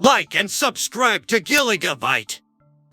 Like and subscribe to Gillygabyte.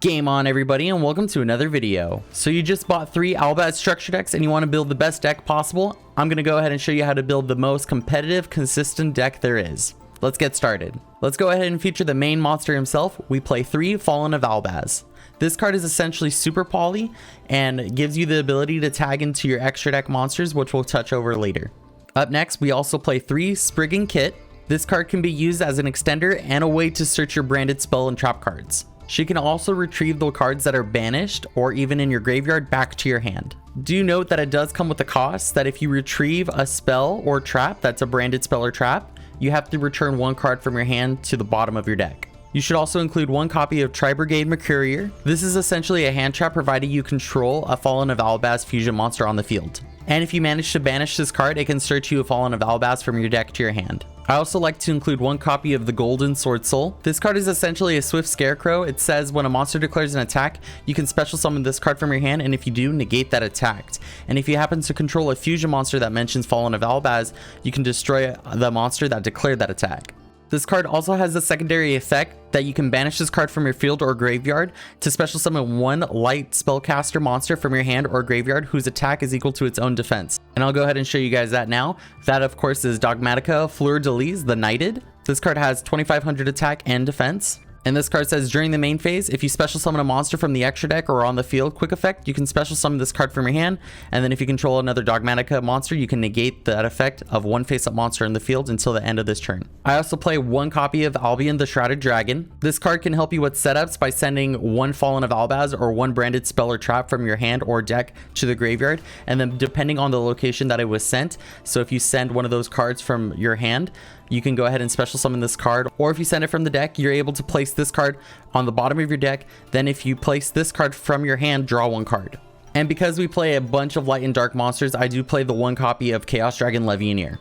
Game on, everybody, and welcome to another video. So you just bought 3 Albaz structure decks and you want to build the best deck possible? I'm going to go ahead and show you how to build the most competitive, consistent deck there is. Let's get started. Let's go ahead and feature the main monster himself. We play 3 Fallen of Albaz. This card is essentially super poly and gives you the ability to tag into your extra deck monsters, which we'll touch over later. Up next, we also play 3 Springans Kitt. This card can be used as an extender and a way to search your branded spell and trap cards. She can also retrieve the cards that are banished or even in your graveyard back to your hand. Do note that it does come with a cost that if you retrieve a spell or trap that's a branded spell or trap, you have to return 1 card from your hand to the bottom of your deck. You should also include 1 copy of Tri-Brigade Mercourier. This is essentially a hand trap provided you control a Fallen of Albaz fusion monster on the field. And if you manage to banish this card, it can search you a Fallen of Albaz from your deck to your hand. I also like to include 1 copy of the Golden Swordsoul. This card is essentially a swift scarecrow. It says when a monster declares an attack, you can special summon this card from your hand, and if you do, negate that attack. And if you happen to control a fusion monster that mentions Fallen of Albaz, you can destroy the monster that declared that attack. This card also has the secondary effect that you can banish this card from your field or graveyard to special summon 1 light spellcaster monster from your hand or graveyard whose attack is equal to its own defense. And I'll go ahead and show you guys that now. That of course is Dogmatika, Fleurdelis, the Knighted. This card has 2500 attack and defense. And this card says during the main phase, if you special summon a monster from the extra deck or on the field quick effect, you can special summon this card from your hand. And then if you control another Dogmatika monster, you can negate that effect of 1 face-up monster in the field until the end of this turn. I also play 1 copy of Albion, the Shrouded Dragon. This card can help you with setups by sending 1 Fallen of Albaz or 1 branded spell or trap from your hand or deck to the graveyard. And then depending on the location that it was sent, so if you send one of those cards from your hand, you can go ahead and special summon this card, or if you send it from the deck, you're able to place this card on the bottom of your deck. Then if you place this card from your hand, draw 1 card. And because we play a bunch of light and dark monsters, I do play the 1 copy of Chaos Dragon Levianeer.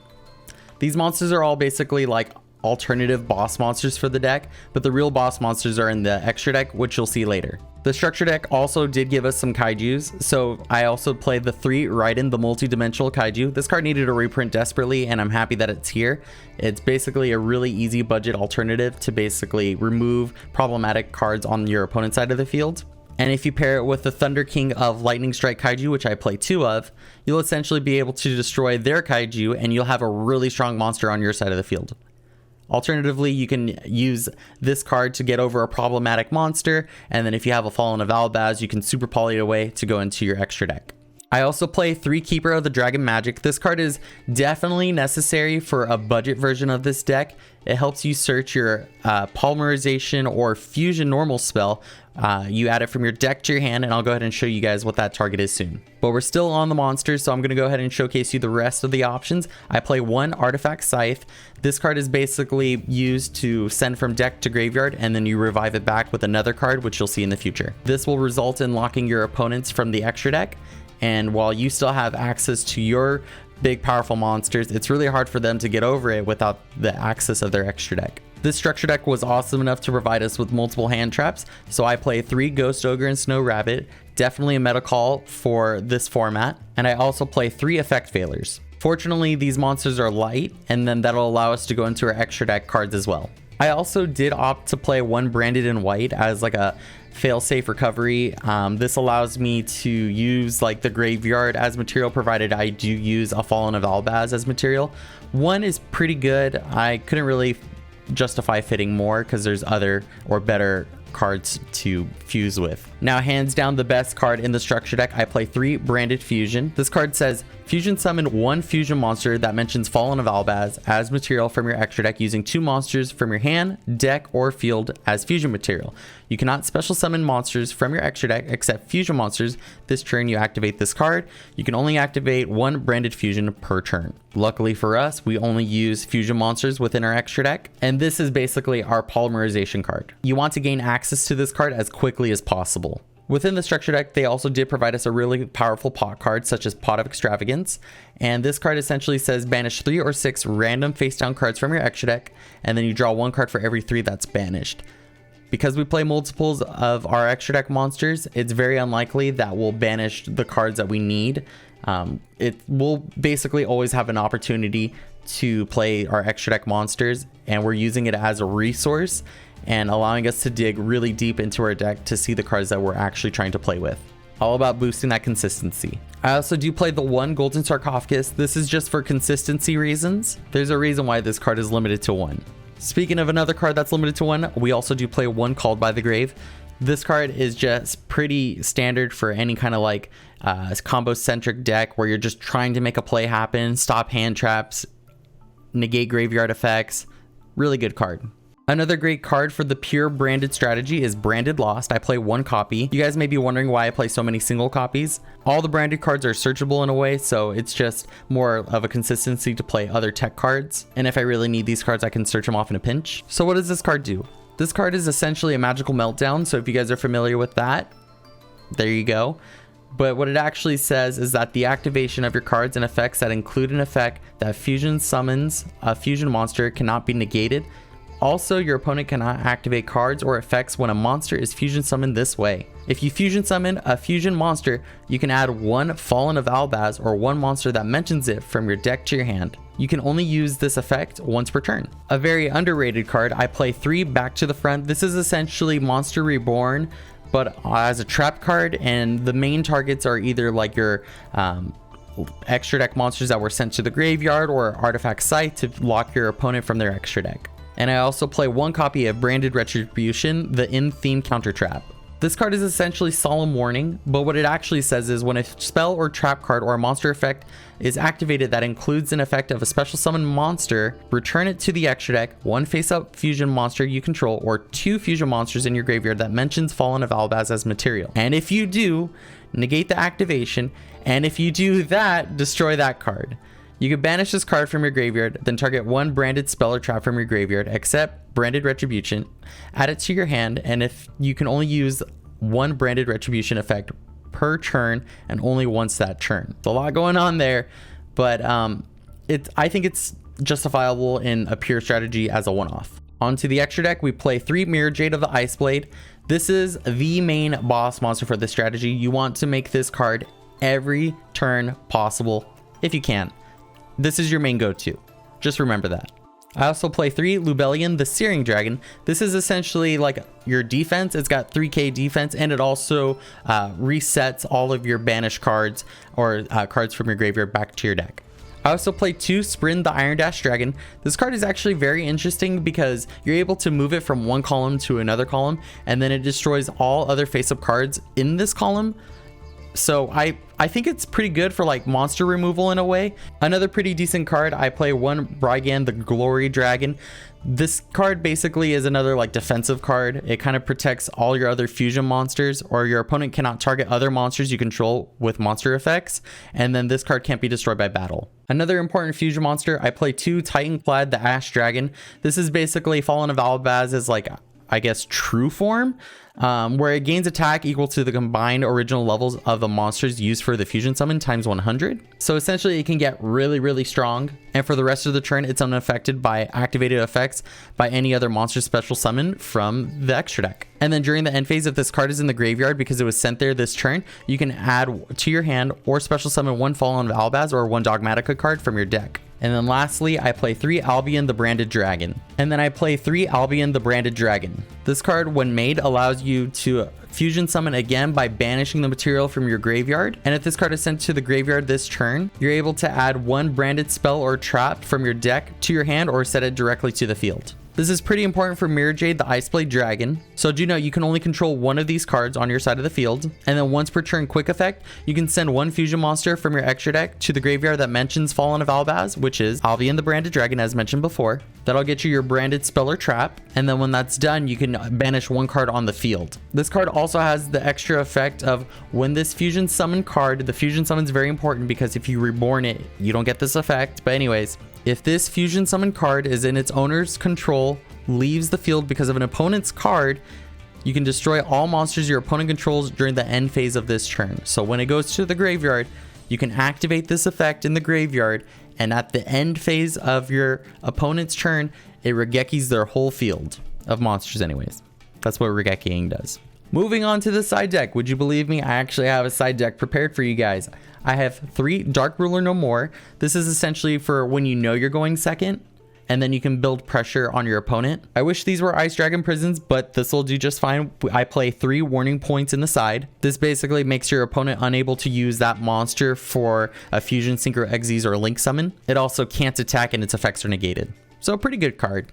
These monsters are all basically like alternative boss monsters for the deck, but the real boss monsters are in the extra deck, which you'll see later. The structure deck also did give us some Kaijus, so I also played the 3 Radian, the Multidimensional Kaiju. This card needed a reprint desperately, and I'm happy that it's here. It's basically a really easy budget alternative to basically remove problematic cards on your opponent's side of the field. And if you pair it with the Thunder King of Lightningstrike Kaiju, which I play 2 of, you'll essentially be able to destroy their Kaiju, and you'll have a really strong monster on your side of the field. Alternatively, you can use this card to get over a problematic monster, and then if you have a Fallen of Albaz, you can super poly it away to go into your extra deck. I also play 3 Keeper of the Dragon Magic. This card is definitely necessary for a budget version of this deck. It helps you search your polymerization or fusion normal spell. You add it from your deck to your hand, and I'll go ahead and show you guys what that target is soon. But we're still on the monsters, so I'm going to go ahead and showcase you the rest of the options. I play 1 Artifact Scythe. This card is basically used to send from deck to graveyard, and then you revive it back with another card, which you'll see in the future. This will result in locking your opponents from the extra deck, and while you still have access to your big powerful monsters, it's really hard for them to get over it without the access of their extra deck. This structure deck was awesome enough to provide us with multiple hand traps, so I play 3 Ghost Ogre and Snow Rabbit, definitely a meta call for this format, and I also play 3 Effect Failures. Fortunately, these monsters are light, and then that'll allow us to go into our extra deck cards as well. I also did opt to play 1 Branded in White as like a fail-safe recovery. This allows me to use like the graveyard as material, provided I do use a Fallen of Albaz as material. 1 is pretty good. I couldn't really justify fitting more because there's other or better cards to fuse with. Now, hands down the best card in the structure deck, I play 3 Branded Fusion. This card says fusion summon 1 fusion monster that mentions Fallen of Albaz as material from your extra deck using 2 monsters from your hand, deck, or field as fusion material. You cannot special summon monsters from your extra deck except fusion monsters. This turn you activate this card. You can only activate 1 Branded Fusion per turn. Luckily for us, we only use fusion monsters within our extra deck, and this is basically our polymerization card. You want to gain access to this card as quickly as possible. Within the structure deck, they also did provide us a really powerful pot card, such as Pot of Extravagance. And this card essentially says banish 3 or 6 random face down cards from your extra deck, and then you draw 1 card for every 3 that's banished. Because we play multiples of our extra deck monsters, it's very unlikely that we'll banish the cards that we need. It will basically always have an opportunity to play our extra deck monsters, and we're using it as a resource. and allowing us to dig really deep into our deck to see the cards that we're actually trying to play with. All about boosting that consistency. I also do play the one Golden Sarcophagus. This is just for consistency reasons. There's a reason why this card is limited to 1. Speaking of another card that's limited to 1, we also do play one Called by the Grave. This card is just pretty standard for any kind of like combo-centric deck where you're just trying to make a play happen, stop hand traps, negate graveyard effects. Really good card. Another great card for the pure branded strategy is Branded Lost. I play one copy. You guys may be wondering why I play so many single copies. All the branded cards are searchable in a way, so it's just more of a consistency to play other tech cards. And if I really need these cards, I can search them off in a pinch. So what does this card do? This card is essentially a magical meltdown, so if you guys are familiar with that, there you go. But what it actually says is that the activation of your cards and effects that include an effect that fusion summons a fusion monster cannot be negated. Also, your opponent cannot activate cards or effects when a monster is fusion summoned this way. If you fusion summon a fusion monster, you can add one Fallen of Albaz or one monster that mentions it from your deck to your hand. You can only use this effect once per turn. A very underrated card, I play 3 Back to the Front. This is essentially Monster Reborn, but as a trap card, and the main targets are either like your extra deck monsters that were sent to the graveyard or Artifact Scythe to lock your opponent from their extra deck. And I also play one copy of Branded Retribution, the in-theme counter trap. This card is essentially Solemn Warning, but what it actually says is when a spell or trap card or a monster effect is activated that includes an effect of a special summon monster, return it to the extra deck, one face-up fusion monster you control, or 2 fusion monsters in your graveyard that mentions Fallen of Albaz as material. And if you do, negate the activation, and if you do that, destroy that card. You can banish this card from your graveyard, then target one branded spell or trap from your graveyard, except Branded Retribution, add it to your hand, and if you can only use one Branded Retribution effect per turn and only once that turn. It's a lot going on there, but I think it's justifiable in a pure strategy as a one-off. Onto the extra deck, we play 3 Mirrorjade of the Iceblade. This is the main boss monster for this strategy. You want to make this card every turn possible if you can. This is your main go-to. Just remember that. I also play 3 Lubellion, the Searing Dragon. This is essentially like your defense. It's got 3k defense, and it also resets all of your banished cards or cards from your graveyard back to your deck. I also play 2 Sprind the Irondash Dragon. This card is actually very interesting because you're able to move it from one column to another column, and then it destroys all other face-up cards in this column. So I think it's pretty good for like monster removal in a way. Another pretty decent card, I play 1 Brigrand the Glory Dragon. This card basically is another like defensive card. It kind of protects all your other fusion monsters, or your opponent cannot target other monsters you control with monster effects, and then this card can't be destroyed by battle. Another important fusion monster, I play 2 Titaniklad the Ash Dragon. This is basically Fallen of Albaz as like, I guess, true form, where it gains attack equal to the combined original levels of the monsters used for the fusion summon times 100. So essentially it can get really strong, and for the rest of the turn it's unaffected by activated effects by any other monster special summon from the extra deck. And then during the end phase, if this card is in the graveyard because it was sent there this turn, you can add to your hand or special summon 1 Fallen of Albaz or 1 Dogmatika card from your deck. And then lastly, I play 3 Albion the Branded Dragon. And then I play 3 Albion the Branded Dragon. This card, when made, allows you to fusion summon again by banishing the material from your graveyard. And if this card is sent to the graveyard this turn, you're able to add 1 branded spell or trap from your deck to your hand or set it directly to the field. This is pretty important for Mirrorjade, the Iceblade Dragon. So do know you can only control one of these cards on your side of the field. And then once per turn quick effect, you can send 1 fusion monster from your extra deck to the graveyard that mentions Fallen of Albaz, which is Albion the Branded Dragon as mentioned before. That'll get you your branded spell or trap. And then when that's done, you can banish 1 card on the field. This card also has the extra effect of when this fusion summon card, the fusion summon is very important because if you reborn it, you don't get this effect. But anyways, if this fusion summon card is in its owner's control, leaves the field because of an opponent's card, you can destroy all monsters your opponent controls during the end phase of this turn. So when it goes to the graveyard, you can activate this effect in the graveyard, and at the end phase of your opponent's turn, it regekis their whole field of monsters anyways. That's what regekiing does. Moving on to the side deck. Would you believe me? I actually have a side deck prepared for you guys. I have 3 Dark Ruler No More. This is essentially for when you know you're going second. and then you can build pressure on your opponent. I wish these were Ice Dragon prisons, but this will do just fine. I play 3 warning points in the side. This basically makes your opponent unable to use that monster for a fusion, synchro, exes, or link summon. It also can't attack and its effects are negated. So a pretty good card.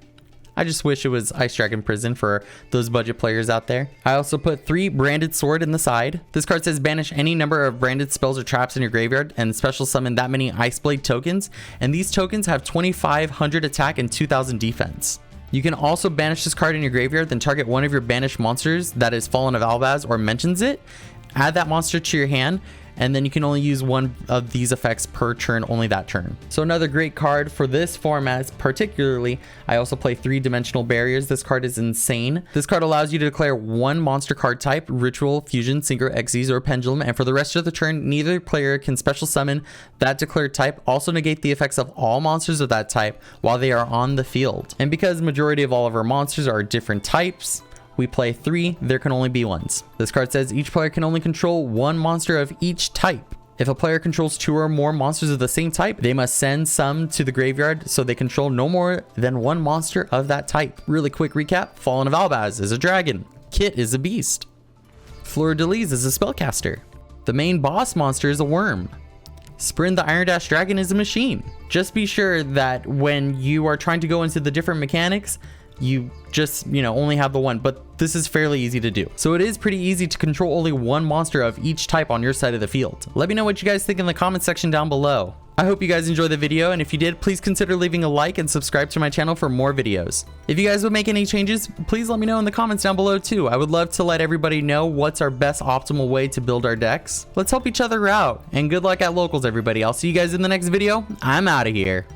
I just wish it was Ice Dragon Prison for those budget players out there. I also put 3 Branded Sword in the side. This card says banish any number of branded spells or traps in your graveyard and special summon that many Iceblade tokens. And these tokens have 2500 attack and 2000 defense. You can also banish this card in your graveyard, then target one of your banished monsters that is Fallen of Albaz or mentions it. Add that monster to your hand, and then you can only use one of these effects per turn, only that turn. So another great card for this format particularly. I also play 3-dimensional barriers. This card is insane. This card allows you to declare 1 monster card type, ritual, fusion, synchro, exes, or pendulum, and for the rest of the turn, neither player can special summon that declared type. Also negate the effects of all monsters of that type while they are on the field. And because majority of all of our monsters are different types, we play 3, there can only be ones. This card says each player can only control 1 monster of each type. If a player controls 2 or more monsters of the same type, they must send some to the graveyard so they control no more than 1 monster of that type. Really quick recap: Fallen of Albaz is a dragon. Kitt is a beast. Fleurdelis is a spellcaster. The main boss monster is a worm. Sprind the Irondash dragon is a machine. Just be sure that when you are trying to go into the different mechanics, you just, only have the one, but this is fairly easy to do. So it is pretty easy to control only 1 monster of each type on your side of the field. Let me know what you guys think in the comment section down below. I hope you guys enjoyed the video, and if you did, please consider leaving a like and subscribe to my channel for more videos. If you guys would make any changes, please let me know in the comments down below too. I would love to let everybody know what's our best optimal way to build our decks. Let's help each other out, and good luck at locals, everybody. I'll see you guys in the next video. I'm out of here.